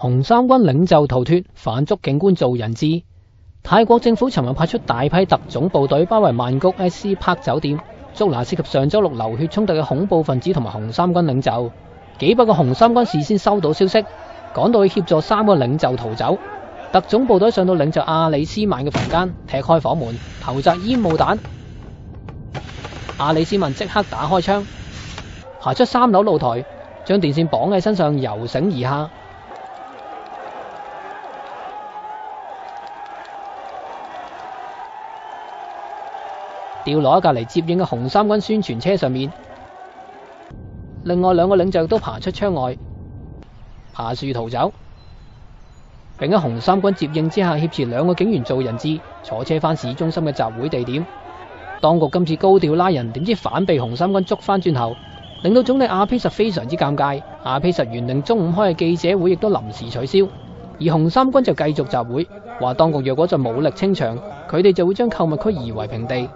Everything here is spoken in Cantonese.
紅衫軍領袖逃脫，反捉警官做人質。泰國政府尋日派出大批特種部隊包圍曼谷 SC Park 酒店，捉拿涉及上週六流血衝突嘅恐怖分子同埋紅衫軍領袖。幾百個紅衫軍事先收到消息，趕到去協助3個領袖逃走。特種部隊上到領袖阿里斯曼嘅房間，踢開房門，投擲煙霧彈。阿里斯曼即刻打開槍，爬出3樓露台，將電線綁喺身上，游繩而下。掉落一架嚟接應嘅紅衫軍宣傳車上面。另外2個領袖都爬出窗外，爬樹逃走，並喺紅衫軍接應之下挾持2個警員做人質，坐車返市中心嘅集會地點。當局今次高調拉人，點知反被紅衫軍捉返轉頭，令到總理阿披實非常之尷尬。阿披實原定中午開嘅記者會亦都臨時取消，而紅衫軍就繼續集會，話當局若果再武力清場，佢哋就會將購物區夷為平地。